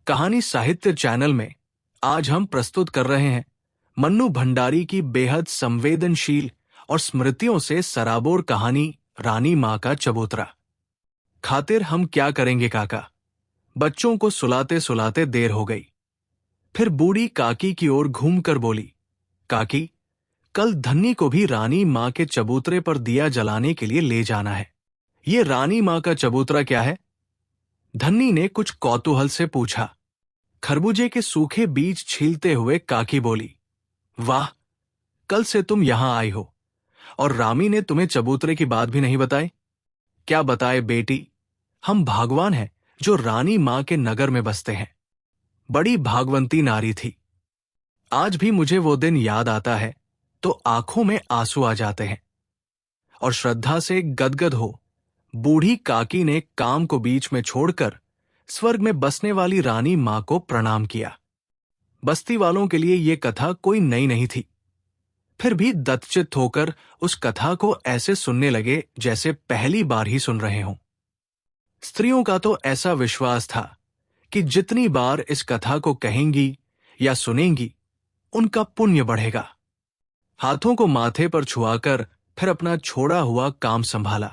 कहानी साहित्य चैनल में आज हम प्रस्तुत कर रहे हैं मन्नू भंडारी की बेहद संवेदनशील और स्मृतियों से सराबोर कहानी रानी मां का चबूतरा। खातिर हम क्या करेंगे काका। बच्चों को सुलाते सुलाते देर हो गई। फिर बूढ़ी काकी की ओर घूमकर बोली, काकी, कल धन्नी को भी रानी मां के चबूतरे पर दिया जलाने के लिए ले जाना है। ये रानी मां का चबूतरा क्या है? धन्नी ने कुछ कौतूहल से पूछा। खरबूजे के सूखे बीज छीलते हुए काकी बोली, वाह, कल से तुम यहां आई हो और रामी ने तुम्हें चबूतरे की बात भी नहीं बताई? क्या बताए बेटी, हम भागवान हैं जो रानी मां के नगर में बसते हैं। बड़ी भागवंती नारी थी। आज भी मुझे वो दिन याद आता है तो आंखों में आंसू आ जाते हैं। और श्रद्धा से गदगद हो बूढ़ी काकी ने काम को बीच में छोड़कर स्वर्ग में बसने वाली रानी मां को प्रणाम किया। बस्ती वालों के लिए ये कथा कोई नई नहीं थी। फिर भी दत्तचित्त होकर उस कथा को ऐसे सुनने लगे जैसे पहली बार ही सुन रहे हों। स्त्रियों का तो ऐसा विश्वास था कि जितनी बार इस कथा को कहेंगी या सुनेंगी, उनका पुण्य बढ़ेगा। हाथों को माथे पर छुआकर फिर अपना छोड़ा हुआ काम संभाला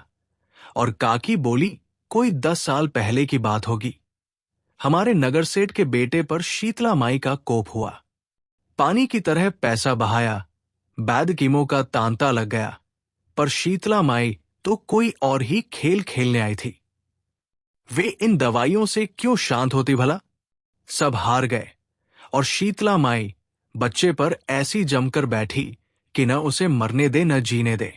और काकी बोली, कोई 10 साल पहले की बात होगी। हमारे नगर सेठ के बेटे पर शीतला माई का कोप हुआ। पानी की तरह पैसा बहाया, बैद कीमों का तांता लग गया, पर शीतला माई तो कोई और ही खेल खेलने आई थी। वे इन दवाइयों से क्यों शांत होती भला? सब हार गए और शीतला माई बच्चे पर ऐसी जमकर बैठी कि न उसे मरने दे न जीने दे।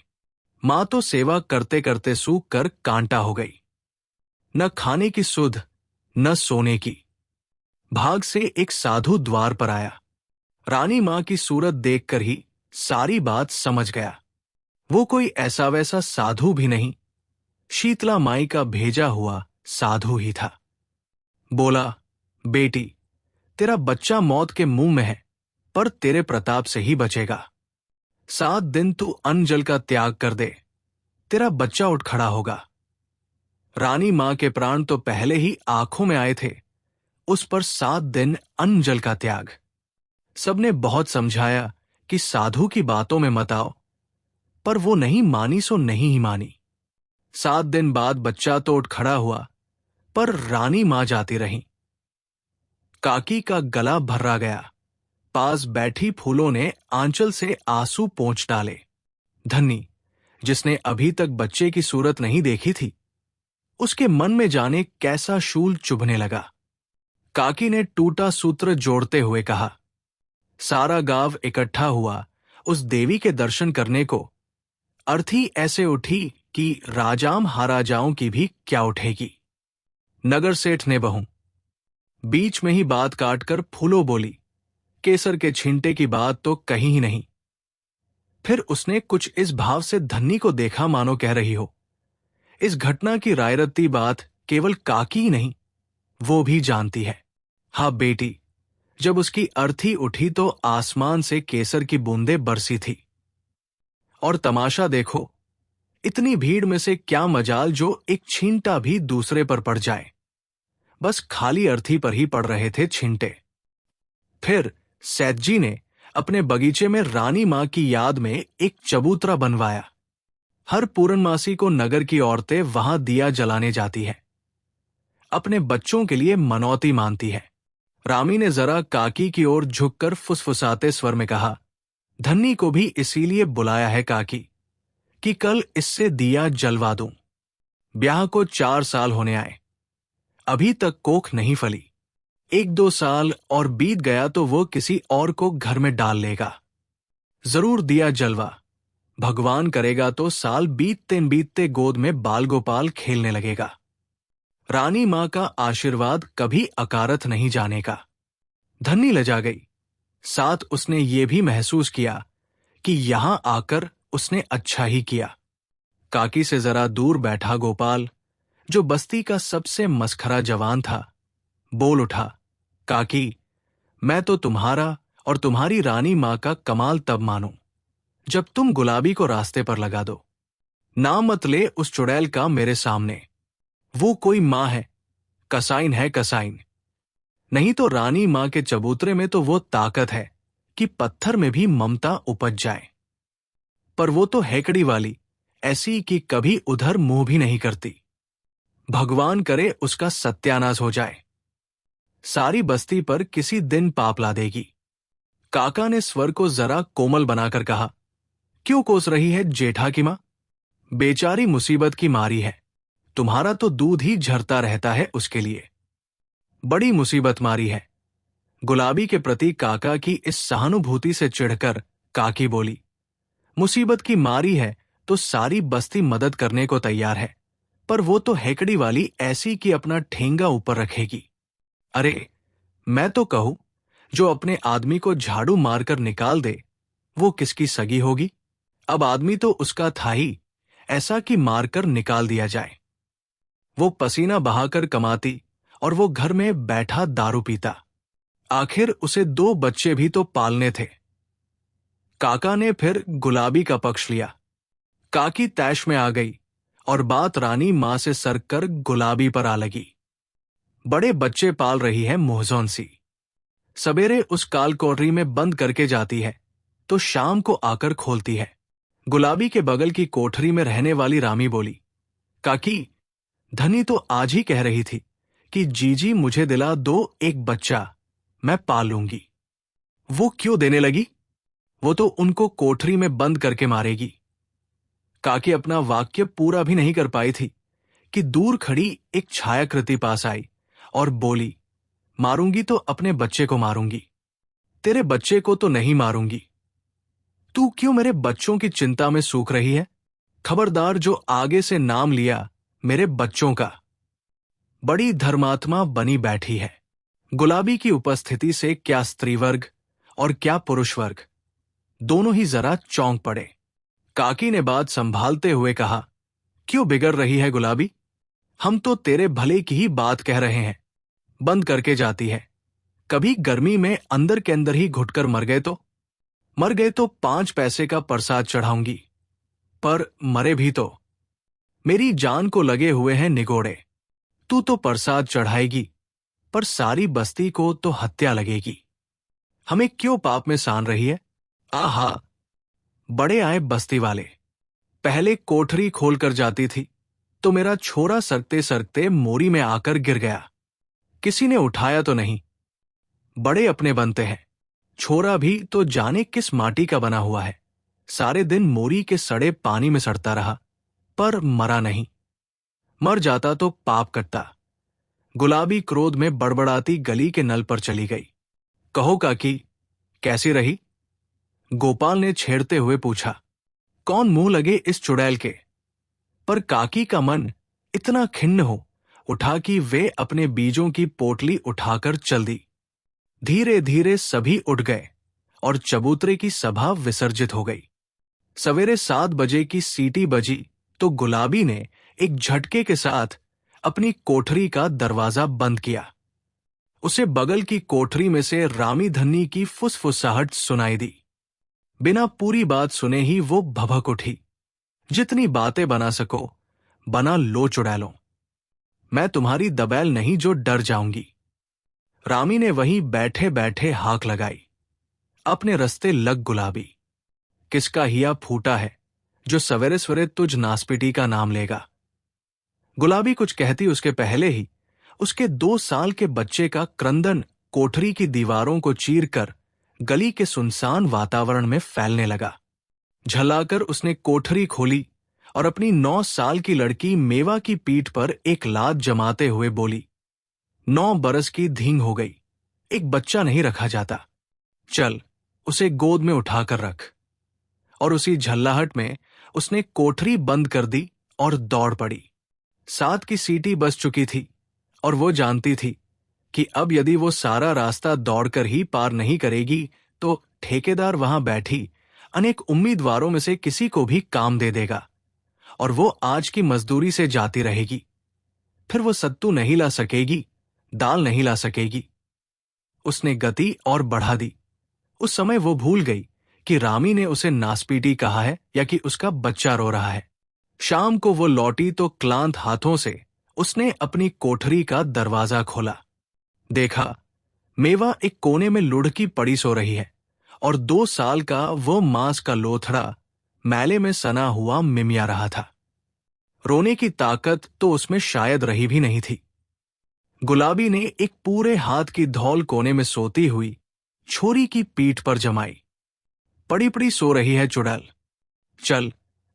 मां तो सेवा करते करते सूख कर कांटा हो गई। न खाने की सुध न सोने की। भाग से एक साधु द्वार पर आया। रानी मां की सूरत देखकर ही सारी बात समझ गया। वो कोई ऐसा वैसा साधु भी नहीं, शीतला माई का भेजा हुआ साधु ही था। बोला, बेटी, तेरा बच्चा मौत के मुंह में है, पर तेरे प्रताप से ही बचेगा। 7 दिन तू अन्न जल का त्याग कर दे, तेरा बच्चा उठ खड़ा होगा। रानी मां के प्राण तो पहले ही आंखों में आए थे, उस पर 7 दिन अन्न जल का त्याग। सबने बहुत समझाया कि साधु की बातों में मत आओ, पर वो नहीं मानी सो नहीं ही मानी। 7 दिन बाद बच्चा तो उठ खड़ा हुआ, पर रानी मां जाती रही। काकी का गला भर्रा गया। पास बैठी फूलों ने आंचल से आंसू पोंछ डाले। धन्नी, जिसने अभी तक बच्चे की सूरत नहीं देखी थी, उसके मन में जाने कैसा शूल चुभने लगा। काकी ने टूटा सूत्र जोड़ते हुए कहा, सारा गांव इकट्ठा हुआ उस देवी के दर्शन करने को। अर्थी ऐसे उठी कि राजाम हाराजाओं की भी क्या उठेगी। नगर सेठ ने बहू बीच में ही बात काटकर फूलो बोली, केसर के छींटे की बात तो कहीं ही नहीं। फिर उसने कुछ इस भाव से धन्नी को देखा मानो कह रही हो, इस घटना की रायरत्ती बात केवल काकी ही नहीं, वो भी जानती है। हाँ बेटी, जब उसकी अर्थी उठी तो आसमान से केसर की बूंदें बरसी थी। और तमाशा देखो, इतनी भीड़ में से क्या मजाल जो एक छींटा भी दूसरे पर पड़ जाए। बस खाली अर्थी पर ही पड़ रहे थे छींटे। फिर सेठ जी ने अपने बगीचे में रानी मां की याद में एक चबूतरा बनवाया। हर पूर्णमासी को नगर की औरतें वहां दिया जलाने जाती है, अपने बच्चों के लिए मनौती मानती है। रामी ने जरा काकी की ओर झुककर फुसफुसाते स्वर में कहा, धन्नी को भी इसीलिए बुलाया है काकी कि कल इससे दिया जलवा दूं। ब्याह को 4 साल होने आए, अभी तक कोख नहीं फली। 1-2 साल और बीत गया तो वो किसी और को घर में डाल लेगा। जरूर दिया जलवा, भगवान करेगा तो साल बीतते बीतते गोद में बाल गोपाल खेलने लगेगा। रानी मां का आशीर्वाद कभी अकारथ नहीं जाने का। धन्नी लजा गई। साथ उसने ये भी महसूस किया कि यहां आकर उसने अच्छा ही किया। काकी से जरा दूर बैठा गोपाल, जो बस्ती का सबसे मस्खरा जवान था, बोल उठा, काकी, मैं तो तुम्हारा और तुम्हारी रानी मां का कमाल तब मानूं जब तुम गुलाबी को रास्ते पर लगा दो। नाम मत ले उस चुड़ैल का मेरे सामने। वो कोई मां है, कसाइन है कसाइन। नहीं तो रानी माँ के चबूतरे में तो वो ताकत है कि पत्थर में भी ममता उपज जाए। पर वो तो हेकड़ी वाली, ऐसी कि कभी उधर मुंह भी नहीं करती। भगवान करे उसका सत्यानाश हो जाए। सारी बस्ती पर किसी दिन पाप ला देगी। काका ने स्वर को जरा कोमल बनाकर कहा, क्यों कोस रही है जेठा की मां? बेचारी मुसीबत की मारी है, तुम्हारा तो दूध ही झरता रहता है उसके लिए। बड़ी मुसीबत मारी है। गुलाबी के प्रति काका की इस सहानुभूति से चिढ़कर काकी बोली, मुसीबत की मारी है तो सारी बस्ती मदद करने को तैयार है, पर वो तो हेकड़ी वाली ऐसी कि अपना ठेंगा ऊपर रखेगी। अरे, मैं तो कहूं, जो अपने आदमी को झाड़ू मारकर निकाल दे, वो किसकी सगी होगी? अब आदमी तो उसका था ही, ऐसा कि मारकर निकाल दिया जाए। वो पसीना बहाकर कमाती और वो घर में बैठा दारू पीता। आखिर उसे 2 बच्चे भी तो पालने थे। काका ने फिर गुलाबी का पक्ष लिया। काकी तैश में आ गई और बात रानी मां से सरकर गुलाबी पर आ लगी। बड़े बच्चे पाल रही है मोहजौन सी। सवेरे उस कालकोठरी में बंद करके जाती है तो शाम को आकर खोलती है। गुलाबी के बगल की कोठरी में रहने वाली रामी बोली, काकी, धनी तो आज ही कह रही थी कि जीजी मुझे दिला दो एक बच्चा, मैं पाल लूंगी। वो क्यों देने लगी? वो तो उनको कोठरी में बंद करके मारेगी। काकी अपना वाक्य पूरा भी नहीं कर पाई थी कि दूर खड़ी एक छायाकृति पास आई और बोली, मारूंगी तो अपने बच्चे को मारूंगी, तेरे बच्चे को तो नहीं मारूंगी। तू क्यों मेरे बच्चों की चिंता में सूख रही है? खबरदार जो आगे से नाम लिया मेरे बच्चों का। बड़ी धर्मात्मा बनी बैठी है। गुलाबी की उपस्थिति से क्या स्त्री वर्ग और क्या पुरुष वर्ग, दोनों ही जरा चौंक पड़े। काकी ने बात संभालते हुए कहा, क्यों बिगड़ रही है गुलाबी? हम तो तेरे भले की ही बात कह रहे हैं। बंद करके जाती है, कभी गर्मी में अंदर के अंदर ही घुटकर मर गए तो 5 पैसे का प्रसाद चढ़ाऊंगी, पर मरे भी तो मेरी जान को लगे हुए हैं निगोड़े। तू तो प्रसाद चढ़ाएगी, पर सारी बस्ती को तो हत्या लगेगी। हमें क्यों पाप में सान रही है? आहा, बड़े आए बस्ती वाले। पहले कोठरी खोल कर जाती थी तो मेरा छोरा सरकते सरकते मोरी में आकर गिर गया। किसी ने उठाया तो नहीं। बड़े अपने बनते हैं। छोरा भी तो जाने किस माटी का बना हुआ है। सारे दिन मोरी के सड़े पानी में सड़ता रहा, पर मरा नहीं। मर जाता तो पाप कटता। गुलाबी क्रोध में बड़बड़ाती गली के नल पर चली गई। कहो काकी, कैसी रही? गोपाल ने छेड़ते हुए पूछा। कौन मुंह लगे इस चुड़ैल के? पर काकी का मन इतना खिन्न हो उठा कि वे अपने बीजों की पोटली उठाकर चल दी। धीरे धीरे सभी उठ गए और चबूतरे की सभा विसर्जित हो गई। सवेरे 7 बजे की सीटी बजी तो गुलाबी ने एक झटके के साथ अपनी कोठरी का दरवाजा बंद किया। उसे बगल की कोठरी में से रामी धन्नी की फुसफुसाहट सुनाई दी। बिना पूरी बात सुने ही वो भभक उठी। जितनी बातें बना सको बना लो चुड़ैलों, मैं तुम्हारी दबैल नहीं जो डर जाऊंगी। रामी ने वहीं बैठे बैठे हाक लगाई। अपने रस्ते लग गुलाबी। किसका हिया फूटा है जो सवेरे सवेरे तुझ नासपिटी का नाम लेगा? गुलाबी कुछ कहती उसके पहले ही उसके 2 साल के बच्चे का क्रंदन कोठरी की दीवारों को चीरकर गली के सुनसान वातावरण में फैलने लगा। झल्लाकर उसने कोठरी खोली और अपनी 9 साल की लड़की मेवा की पीठ पर एक लात जमाते हुए बोली, 9 बरस की धींग हो गई, एक बच्चा नहीं रखा जाता। चल, उसे गोद में उठाकर रख। और उसी झल्लाहट में उसने कोठरी बंद कर दी और दौड़ पड़ी। 7 की सीटी बज चुकी थी और वो जानती थी कि अब यदि वो सारा रास्ता दौड़कर ही पार नहीं करेगी तो ठेकेदार वहां बैठी अनेक उम्मीदवारों में से किसी को भी काम दे देगा और वो आज की मजदूरी से जाती रहेगी। फिर वो सत्तू नहीं ला सकेगी, दाल नहीं ला सकेगी। उसने गति और बढ़ा दी। उस समय वो भूल गई कि रामी ने उसे नासपीटी कहा है या कि उसका बच्चा रो रहा है। शाम को वो लौटी तो क्लांत हाथों से उसने अपनी कोठरी का दरवाजा खोला। देखा मेवा एक कोने में लुढ़की पड़ी सो रही है और 2 साल का वो मांस का लोथड़ा मैले में सना हुआ मिमिया रहा था। रोने की ताकत तो उसमें शायद रही भी नहीं थी। गुलाबी ने एक पूरे हाथ की धौल कोने में सोती हुई छोरी की पीठ पर जमाई। पड़ी पड़ी सो रही है चुड़ैल, चल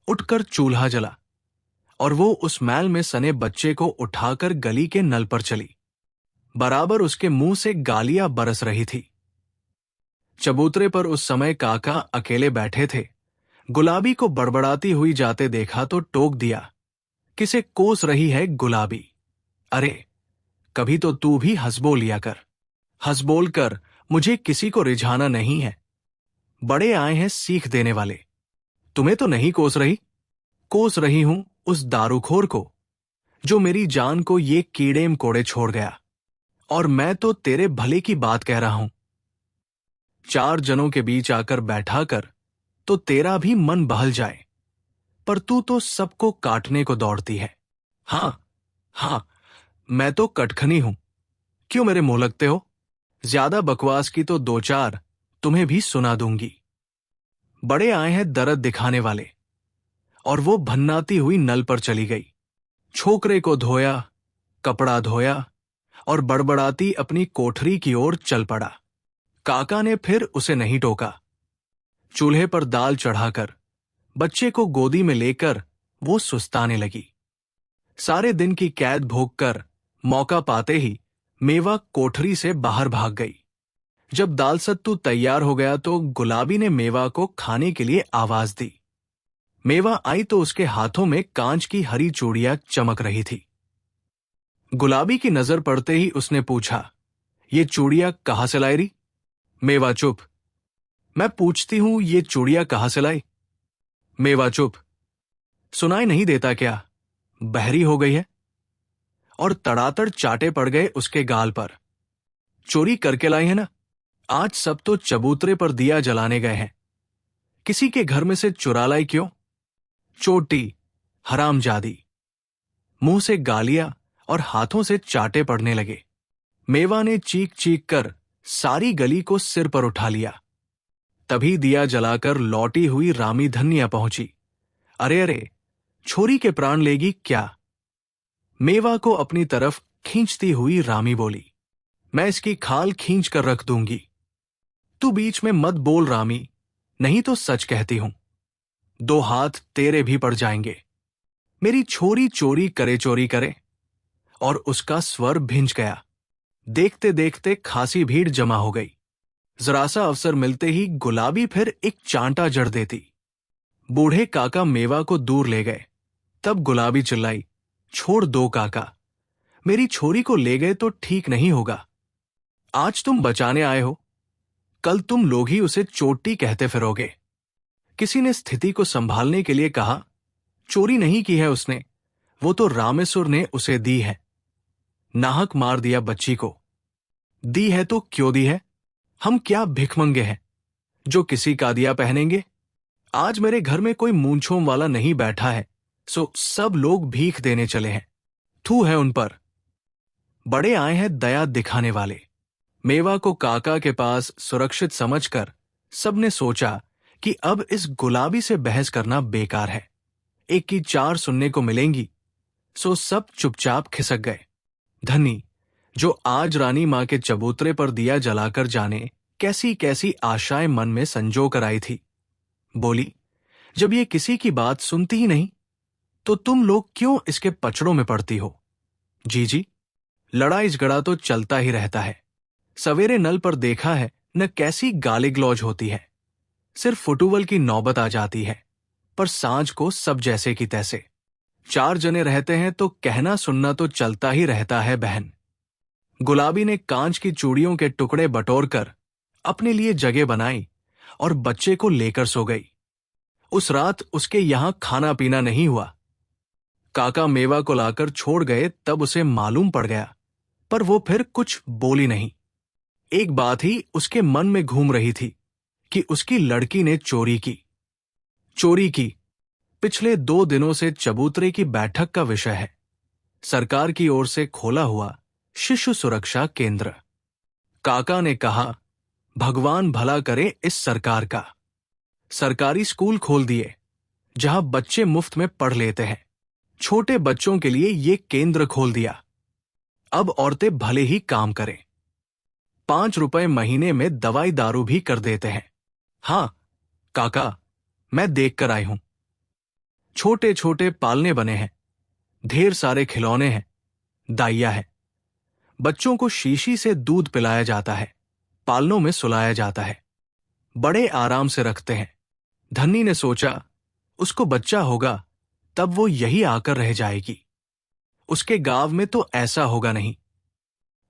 उठकर चूल्हा जला। और वो उस मैल में सने बच्चे को उठाकर गली के नल पर चली। बराबर उसके मुंह से गालियां बरस रही थी। चबूतरे पर उस समय काका अकेले बैठे थे। गुलाबी को बड़बड़ाती हुई जाते देखा तो टोक दिया, किसे कोस रही है गुलाबी? अरे कभी तो तू भी हंसबोल लिया कर। हंसबोल कर, मुझे किसी को रिझाना नहीं है। बड़े आए हैं सीख देने वाले। तुम्हें तो नहीं कोस रही। कोस रही हूं उस दारूखोर को जो मेरी जान को ये कीड़े मकोड़े छोड़ गया। और मैं तो तेरे भले की बात कह रहा हूं। 4 जनों के बीच आकर बैठा कर तो तेरा भी मन बहल जाए, पर तू तो सबको काटने को दौड़ती है। हां हां, मैं तो कटखनी हूं। क्यों मेरे मुंह लगते हो? ज्यादा बकवास की तो 2-4 तुम्हें भी सुना दूंगी। बड़े आए हैं दर्द दिखाने वाले। और वो भन्नाती हुई नल पर चली गई। छोकरे को धोया, कपड़ा धोया और बड़बड़ाती अपनी कोठरी की ओर चल पड़ा। काका ने फिर उसे नहीं टोका। चूल्हे पर दाल चढ़ाकर बच्चे को गोदी में लेकर वो सुस्ताने लगी। सारे दिन की कैद भोगकर मौका पाते ही मेवा कोठरी से बाहर भाग गई। जब दाल सत्तू तैयार हो गया तो गुलाबी ने मेवा को खाने के लिए आवाज दी। मेवा आई तो उसके हाथों में कांच की हरी चूड़ियां चमक रही थी। गुलाबी की नजर पड़ते ही उसने पूछा, ये चूड़ियां कहां से लाई री? मेवा चुप। मैं पूछती हूं ये चूड़ियां कहां से लाई? मेवा चुप। सुनाई नहीं देता क्या? बहरी हो गई है? और तड़ातड़ चाटे पड़ गए उसके गाल पर। चोरी करके लाई है ना? आज सब तो चबूतरे पर दिया जलाने गए हैं। किसी के घर में से चुरा लाई क्यों? चोटी, हरामजादी। मुंह से गालियां और हाथों से चाटे पड़ने लगे। मेवा ने चीख चीख कर सारी गली को सिर पर उठा लिया। तभी दिया जलाकर लौटी हुई रामी धन्या पहुंची। अरे अरे, छोरी के प्राण लेगी क्या? मेवा को अपनी तरफ खींचती हुई रामी बोली, मैं इसकी खाल खींच कर रख दूंगी। तू बीच में मत बोल रामी, नहीं तो सच कहती हूं। 2 हाथ तेरे भी पड़ जाएंगे। मेरी छोरी चोरी करे। और उसका स्वर भिंच गया। देखते देखते खासी भीड़ जमा हो गई। जरा सा अवसर मिलते ही गुलाबी फिर एक चांटा जड़ देती। बूढ़े काका मेवा को दूर ले गए। तब गुलाबी चिल्लाई, छोड़ दो काका, मेरी छोरी को ले गए तो ठीक नहीं होगा। आज तुम बचाने आए हो, कल तुम लोग ही उसे चोटी कहते फिरोगे। किसी ने स्थिति को संभालने के लिए कहा, चोरी नहीं की है उसने, वो तो रामेश्वर ने उसे दी है। नाहक मार दिया बच्ची को। दी है तो क्यों दी है? हम क्या भिखमंगे हैं जो किसी का दिया पहनेंगे? आज मेरे घर में कोई मूंछों वाला नहीं बैठा है, सो सब लोग भीख देने चले हैं। थू है उन पर। बड़े आए हैं दया दिखाने वाले। मेवा को काका के पास सुरक्षित समझकर सबने सोचा कि अब इस गुलाबी से बहस करना बेकार है। एक की 4 सुनने को मिलेंगी, सो सब चुपचाप खिसक गए। धनी, जो आज रानी मां के चबूतरे पर दिया जलाकर जाने कैसी कैसी आशाएं मन में संजो कर आई थी, बोली, जब ये किसी की बात सुनती ही नहीं तो तुम लोग क्यों इसके पचड़ों में पड़ती हो? जी, लड़ाई झगड़ा तो चलता ही रहता है। सवेरे नल पर देखा है न कैसी गाली गलौज होती है। सिर्फ फुटुवल की नौबत आ जाती है, पर सांझ को सब जैसे की तैसे। 4 जने रहते हैं तो कहना सुनना तो चलता ही रहता है बहन। गुलाबी ने कांच की चूड़ियों के टुकड़े बटोरकर अपने लिए जगह बनाई और बच्चे को लेकर सो गई। उस रात उसके यहां खाना पीना नहीं हुआ। काका मेवा को लाकर छोड़ गए तब उसे मालूम पड़ गया, पर वो फिर कुछ बोली नहीं। एक बात ही उसके मन में घूम रही थी कि उसकी लड़की ने चोरी की। पिछले 2 दिनों से चबूतरे की बैठक का विषय है। सरकार की ओर से खोला हुआ शिशु सुरक्षा केंद्र। काका ने कहा, भगवान भला करे इस सरकार का। सरकारी स्कूल खोल दिए जहां बच्चे मुफ्त में पढ़ लेते हैं। छोटे बच्चों के लिए ये केंद्र खोल दिया। अब औरतें भले ही काम करें। 5 रुपए महीने में दवाई दारू भी कर देते हैं। हाँ काका, मैं देख कर आई हूं। छोटे छोटे पालने बने हैं, ढेर सारे खिलौने हैं, दाइया है। बच्चों को शीशी से दूध पिलाया जाता है, पालनों में सुलाया जाता है, बड़े आराम से रखते हैं। धन्नी ने सोचा, उसको बच्चा होगा तब वो यही आकर रह जाएगी। उसके गांव में तो ऐसा होगा नहीं।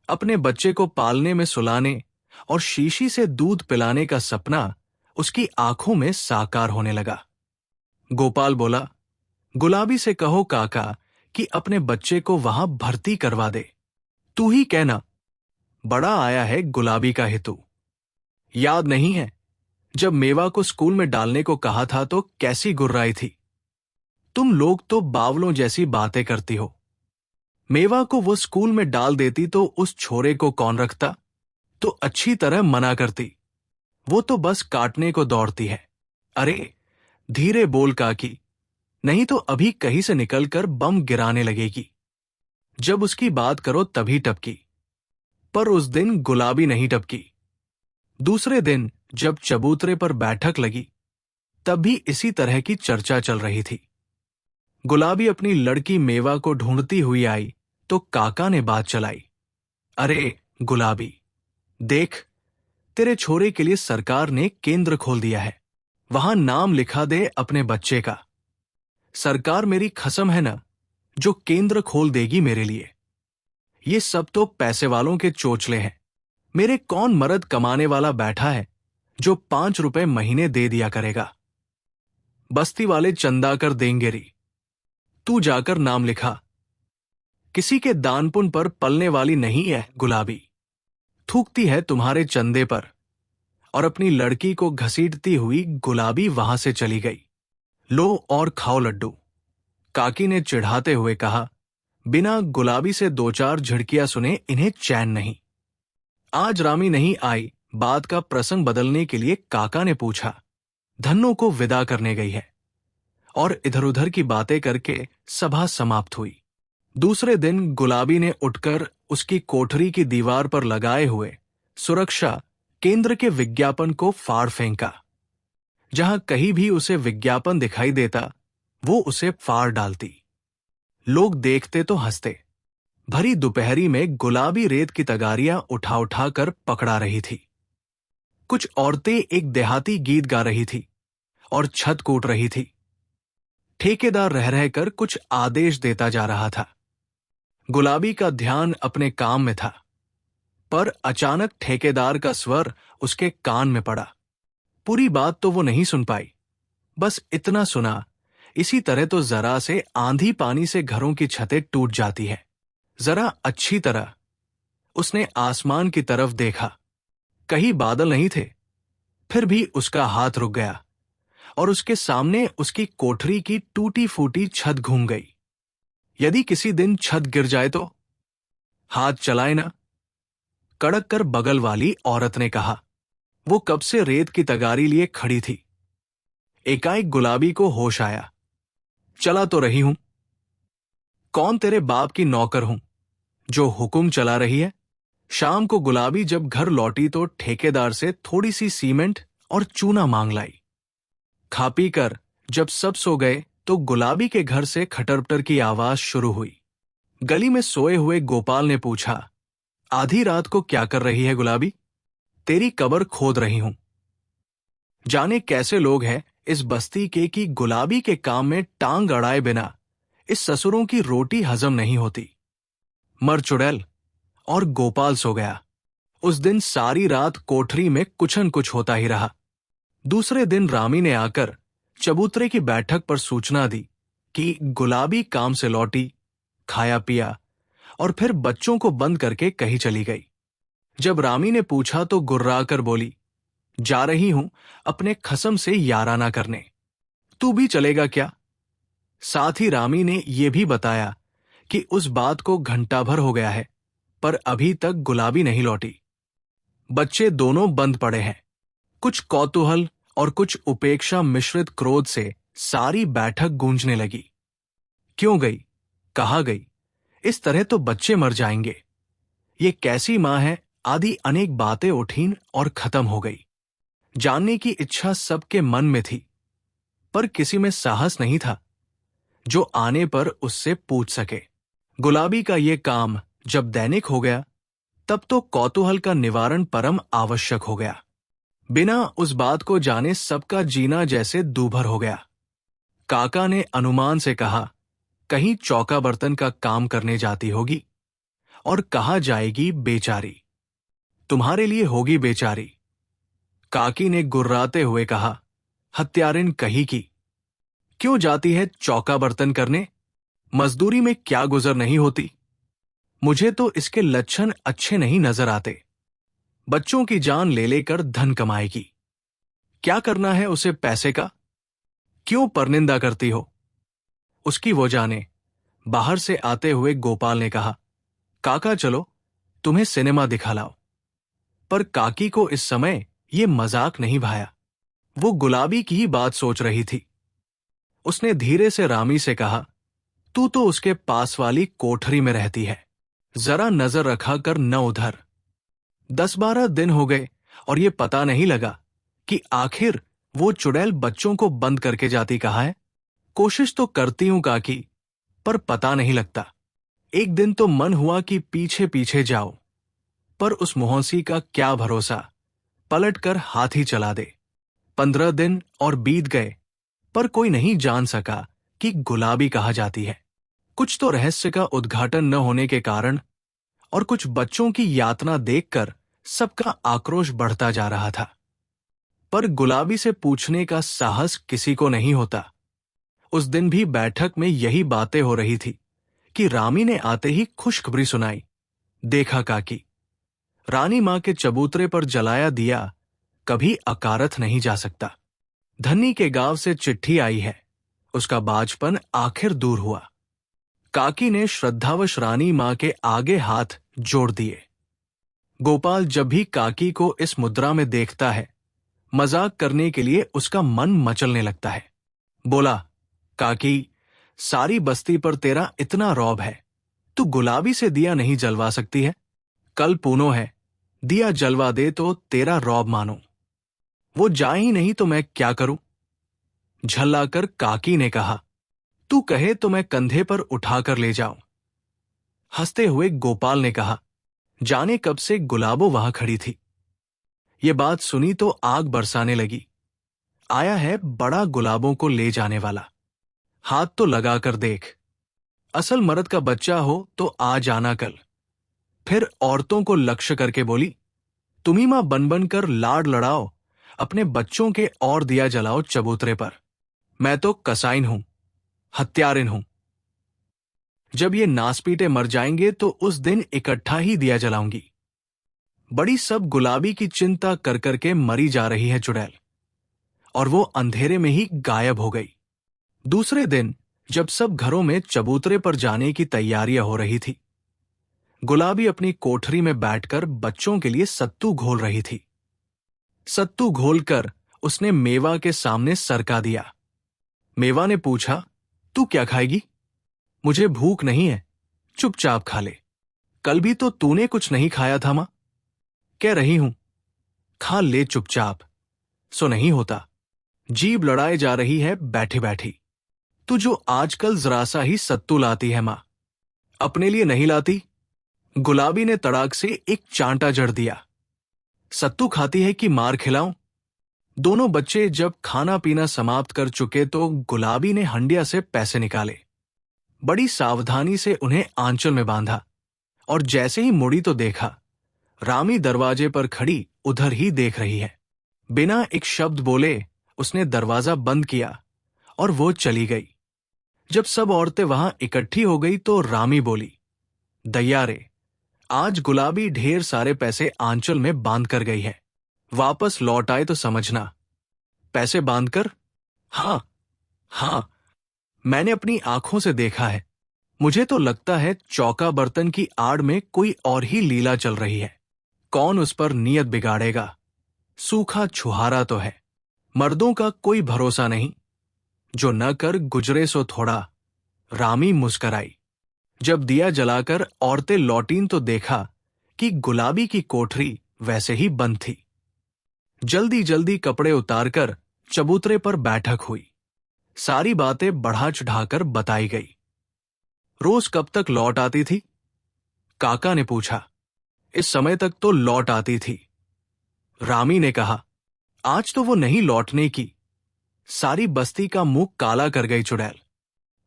अपने बच्चे को पालने में सुलाने और शीशी से दूध पिलाने का सपना उसकी आंखों में साकार होने लगा। गोपाल बोला, गुलाबी से कहो काका कि अपने बच्चे को वहां भर्ती करवा दे। तू ही कहना, बड़ा आया है गुलाबी का हितू। याद नहीं है जब मेवा को स्कूल में डालने को कहा था तो कैसी गुर्राई थी। तुम लोग तो बावलों जैसी बातें करती हो। मेवा को वो स्कूल में डाल देती तो उस छोरे को कौन रखता? तो अच्छी तरह मना करती। वो तो बस काटने को दौड़ती है। अरे धीरे बोल काकी, नहीं तो अभी कहीं से निकलकर बम गिराने लगेगी। जब उसकी बात करो तभी टपकी। पर उस दिन गुलाबी नहीं टपकी। दूसरे दिन जब चबूतरे पर बैठक लगी तब भी इसी तरह की चर्चा चल रही थी। गुलाबी अपनी लड़की मेवा को ढूंढती हुई आई तो काका ने बात चलाई। अरे गुलाबी, देख, तेरे छोरे के लिए सरकार ने केंद्र खोल दिया है। वहां नाम लिखा दे अपने बच्चे का। सरकार मेरी कसम है ना, जो केंद्र खोल देगी मेरे लिए। ये सब तो पैसे वालों के चोचले हैं। मेरे कौन मर्द कमाने वाला बैठा है जो 5 रुपए महीने दे दिया करेगा? बस्ती वाले चंदा कर देंगे री। तू जाकर नाम लिखा। किसी के दानपुन पर पलने वाली नहीं है गुलाबी। थूकती है तुम्हारे चंदे पर। और अपनी लड़की को घसीटती हुई गुलाबी वहां से चली गई। लो और खाओ लड्डू, काकी ने चिढ़ाते हुए कहा। बिना गुलाबी से 2-4 झिड़कियां सुने इन्हें चैन नहीं। आज रामी नहीं आई। बात का प्रसंग बदलने के लिए काका ने पूछा। धन्नो को विदा करने गई है। और इधर उधर की बातें करके सभा समाप्त हुई। दूसरे दिन गुलाबी ने उठकर उसकी कोठरी की दीवार पर लगाए हुए सुरक्षा केंद्र के विज्ञापन को फाड़ फेंका। जहां कहीं भी उसे विज्ञापन दिखाई देता वो उसे फाड़ डालती। लोग देखते तो हंसते। भरी दोपहरी में गुलाबी रेत की तगारियां उठा उठा कर पकड़ा रही थी। कुछ औरतें एक देहाती गीत गा रही थी और छत कूट रही थी। ठेकेदार रह रहकर कुछ आदेश देता जा रहा था। गुलाबी का ध्यान अपने काम में था, पर अचानक ठेकेदार का स्वर उसके कान में पड़ा। पूरी बात तो वो नहीं सुन पाई, बस इतना सुना, इसी तरह तो जरा से आंधी पानी से घरों की छतें टूट जाती है। जरा अच्छी तरह उसने आसमान की तरफ देखा। कहीं बादल नहीं थे। फिर भी उसका हाथ रुक गया और उसके सामने उसकी कोठरी की टूटी फूटी छत घूम गई। यदि किसी दिन छत गिर जाए तो? हाथ चलाए ना, कड़क कर बगल वाली औरत ने कहा। वो कब से रेत की तगारी लिए खड़ी थी। एकाएक गुलाबी को होश आया। चला तो रही हूं। कौन तेरे बाप की नौकर हूं जो हुक्म चला रही है? शाम को गुलाबी जब घर लौटी तो ठेकेदार से थोड़ी सी सीमेंट और चूना मांग लाई। खा पी कर जब सब सो गए तो गुलाबी के घर से खटरपटर की आवाज शुरू हुई। गली में सोए हुए गोपाल ने पूछा, आधी रात को क्या कर रही है गुलाबी? तेरी कब्र खोद रही हूं। जाने कैसे लोग हैं इस बस्ती के कि गुलाबी के काम में टांग अड़ाए बिना इस ससुरों की रोटी हजम नहीं होती। मर चुड़ैल। और गोपाल सो गया। उस दिन सारी रात कोठरी में कुछ न कुछ होता ही रहा। दूसरे दिन रामी ने आकर चबूतरे की बैठक पर सूचना दी कि गुलाबी काम से लौटी, खाया पिया और फिर बच्चों को बंद करके कहीं चली गई। जब रामी ने पूछा तो गुर्रा कर बोली, जा रही हूं अपने खसम से याराना करने। तू भी चलेगा क्या? साथ ही रामी ने यह भी बताया कि उस बात को घंटा भर हो गया है पर अभी तक गुलाबी नहीं लौटी। बच्चे दोनों बंद पड़े हैं। कुछ कौतूहल और कुछ उपेक्षा मिश्रित क्रोध से सारी बैठक गूंजने लगी। क्यों गई, कहाँ गई, इस तरह तो बच्चे मर जाएंगे, ये कैसी माँ है, आदि अनेक बातें उठीं और खत्म हो गई। जानने की इच्छा सबके मन में थी, पर किसी में साहस नहीं था जो आने पर उससे पूछ सके। गुलाबी का ये काम जब दैनिक हो गया, तब तो कौतूहल का निवारण परम आवश्यक हो गया। बिना उस बात को जाने सबका जीना जैसे दूभर हो गया। काका ने अनुमान से कहा, कहीं चौका बर्तन का काम करने जाती होगी, और कहा जाएगी बेचारी। तुम्हारे लिए होगी बेचारी। काकी ने गुर्राते हुए कहा, हत्यारिन कही की। क्यों जाती है चौका बर्तन करने, मजदूरी में क्या गुजर नहीं होती। मुझे तो इसके लक्षण अच्छे नहीं नजर आते। बच्चों की जान ले लेकर धन कमाएगी, क्या करना है उसे पैसे का, क्यों परनिंदा करती हो। उसकी वो जाने। बाहर से आते हुए गोपाल ने कहा, काका चलो तुम्हें सिनेमा दिखा लाओ। पर काकी को इस समय ये मजाक नहीं भाया। वो गुलाबी की ही बात सोच रही थी। उसने धीरे से रामी से कहा, तू तो उसके पास वाली कोठरी में रहती है, जरा नजर रखा कर न उधर। 10-12 दिन हो गए और ये पता नहीं लगा कि आखिर वो चुड़ैल बच्चों को बंद करके जाती कहाँ है। कोशिश तो करती हूं काकी, पर पता नहीं लगता। एक दिन तो मन हुआ कि पीछे पीछे जाओ, पर उस मुहौसी का क्या भरोसा, पलट कर हाथ ही चला दे। 15 दिन और बीत गए, पर कोई नहीं जान सका कि गुलाबी कहा जाती है। कुछ तो रहस्य का उद्घाटन न होने के कारण और कुछ बच्चों की यातना देखकर सबका आक्रोश बढ़ता जा रहा था। पर गुलाबी से पूछने का साहस किसी को नहीं होता। उस दिन भी बैठक में यही बातें हो रही थी कि रामी ने आते ही खुशखबरी सुनाई। देखा काकी, रानी मां के चबूतरे पर जलाया दिया कभी अकारथ नहीं जा सकता। धन्नी के गांव से चिट्ठी आई है, उसका बाजपन आखिर दूर हुआ। काकी ने श्रद्धावश रानी मां के आगे हाथ जोड़ दिए। गोपाल जब भी काकी को इस मुद्रा में देखता है, मजाक करने के लिए उसका मन मचलने लगता है। बोला, काकी, सारी बस्ती पर तेरा इतना रौब है, तू गुलाबी से दिया नहीं जलवा सकती है। कल पूनो है, दिया जलवा दे तो तेरा रौब मानो। वो जाए ही नहीं तो मैं क्या करूं। झल्लाकर काकी ने कहा, तू कहे तो मैं कंधे पर उठाकर ले जाऊं। हंसते हुए गोपाल ने कहा, जाने कब से गुलाबो वहां खड़ी थी। ये बात सुनी तो आग बरसाने लगी। आया है बड़ा गुलाबों को ले जाने वाला, हाथ तो लगाकर देख। असल मर्द का बच्चा हो तो आ जाना कल। फिर औरतों को लक्ष्य करके बोली, तुम्ही मां बन बन कर लाड लड़ाओ, अपने बच्चों के और दिया जलाओ चबूतरे पर। मैं तो कसाइन हूं, हत्यारिन हूं। जब ये नासपीटे मर जाएंगे तो उस दिन इकट्ठा ही दिया जलाऊंगी। बड़ी सब गुलाबी की चिंता कर करके मरी जा रही है चुड़ैल, और वो अंधेरे में ही गायब हो गई। दूसरे दिन जब सब घरों में चबूतरे पर जाने की तैयारियां हो रही थी, गुलाबी अपनी कोठरी में बैठकर बच्चों के लिए सत्तू घोल रही थी। सत्तू घोलकर उसने मेवा के सामने सरका दिया। मेवा ने पूछा, तू क्या खाएगी? मुझे भूख नहीं है, चुपचाप खा ले। कल भी तो तूने कुछ नहीं खाया था मां। कह रही हूं, खा ले चुपचाप। सो नहीं होता, जीभ लड़ाए जा रही है बैठी बैठी। तू जो आजकल जरा सा ही सत्तू लाती है मां, अपने लिए नहीं लाती। गुलाबी ने तड़ाक से एक चांटा जड़ दिया। सत्तू खाती है कि मार खिलाऊं? दोनों बच्चे जब खाना पीना समाप्त कर चुके तो गुलाबी ने हंडिया से पैसे निकाले। बड़ी सावधानी से उन्हें आंचल में बांधा, और जैसे ही मुड़ी तो देखा रामी दरवाजे पर खड़ी उधर ही देख रही है। बिना एक शब्द बोले उसने दरवाजा बंद किया और वो चली गई। जब सब औरतें वहां इकट्ठी हो गई तो रामी बोली, दैया रे, आज गुलाबी ढेर सारे पैसे आंचल में बांध कर गई है, वापस लौट आए तो समझना। पैसे बांधकर? हां हां, मैंने अपनी आंखों से देखा है। मुझे तो लगता है चौका बर्तन की आड़ में कोई और ही लीला चल रही है। कौन उस पर नियत बिगाड़ेगा। सूखा छुहारा तो है, मर्दों का कोई भरोसा नहीं। जो न कर गुजरे सो थोड़ा। रामी मुस्कराई। जब दिया जलाकर औरतें लौटीं तो देखा कि गुलाबी की कोठरी वैसे ही बंद थी। जल्दी जल्दी कपड़े उतारकर चबूतरे पर बैठक हुई। सारी बातें बढ़ा चढ़ाकर बताई गई। रोज कब तक लौट आती थी? काका ने पूछा। इस समय तक तो लौट आती थी। रामी ने कहा, आज तो वो नहीं लौटने की। सारी बस्ती का मुंह काला कर गई चुड़ैल।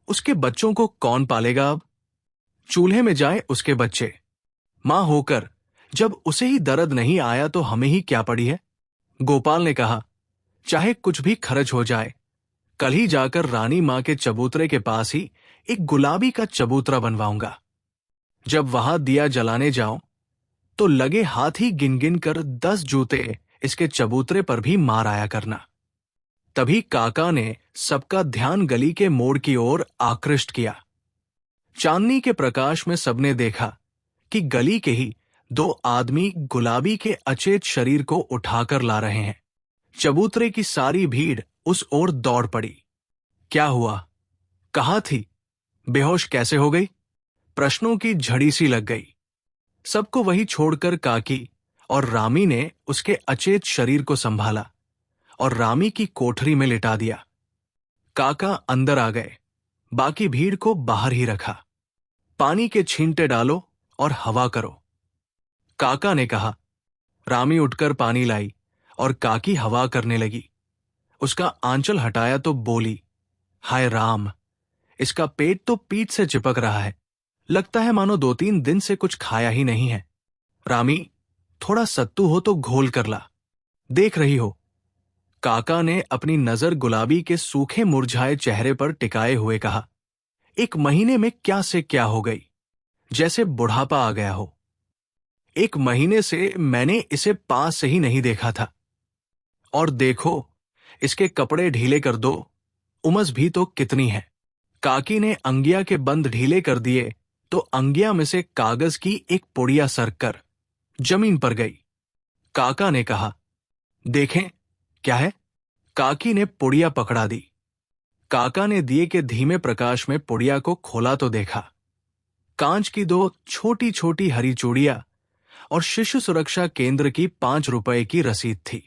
उसके बच्चों को कौन पालेगा अब? चूल्हे में जाए उसके बच्चे। मां होकर जब उसे ही दर्द नहीं आया तो हमें ही क्या पड़ी है। गोपाल ने कहा, चाहे कुछ भी खर्च हो जाए, कल ही जाकर रानी मां के चबूतरे के पास ही एक गुलाबी का चबूतरा बनवाऊंगा। जब वहां दिया जलाने जाऊं तो लगे हाथ ही गिन गिन कर 10 जूते इसके चबूतरे पर भी मार आया करना। तभी काका ने सबका ध्यान गली के मोड़ की ओर आकृष्ट किया। चांदनी के प्रकाश में सबने देखा कि गली के ही 2 आदमी गुलाबी के अचेत शरीर को उठाकर ला रहे हैं। चबूतरे की सारी भीड़ उस ओर दौड़ पड़ी। क्या हुआ? कहाँ थी? बेहोश कैसे हो गई? प्रश्नों की झड़ी सी लग गई। सबको वही छोड़कर काकी और रामी ने उसके अचेत शरीर को संभाला और रामी की कोठरी में लिटा दिया। काका अंदर आ गए, बाकी भीड़ को बाहर ही रखा। पानी के छींटे डालो और हवा करो। काका ने कहा। रामी उठकर पानी लाई और काकी हवा करने लगी। उसका आंचल हटाया तो बोली, हाय राम, इसका पेट तो पीठ से चिपक रहा है। लगता है मानो 2-3 दिन से कुछ खाया ही नहीं है। रामी, थोड़ा सत्तू हो तो घोल कर ला। देख रही हो। काका ने अपनी नजर गुलाबी के सूखे मुरझाए चेहरे पर टिकाए हुए कहा, 1 महीने में क्या से क्या हो गई, जैसे बुढ़ापा आ गया हो। 1 महीने से मैंने इसे पास से ही नहीं देखा था। और देखो, इसके कपड़े ढीले कर दो, उमस भी तो कितनी है। काकी ने अंगिया के बंद ढीले कर दिए तो अंगिया में से कागज की एक पुड़िया सरक कर जमीन पर गई। काका ने कहा, देखें क्या है। काकी ने पुड़िया पकड़ा दी। काका ने दिए के धीमे प्रकाश में पुड़िया को खोला तो देखा, कांच की 2 छोटी छोटी हरी चूड़ियां और शिशु सुरक्षा केंद्र की 5 रुपए की रसीद थी।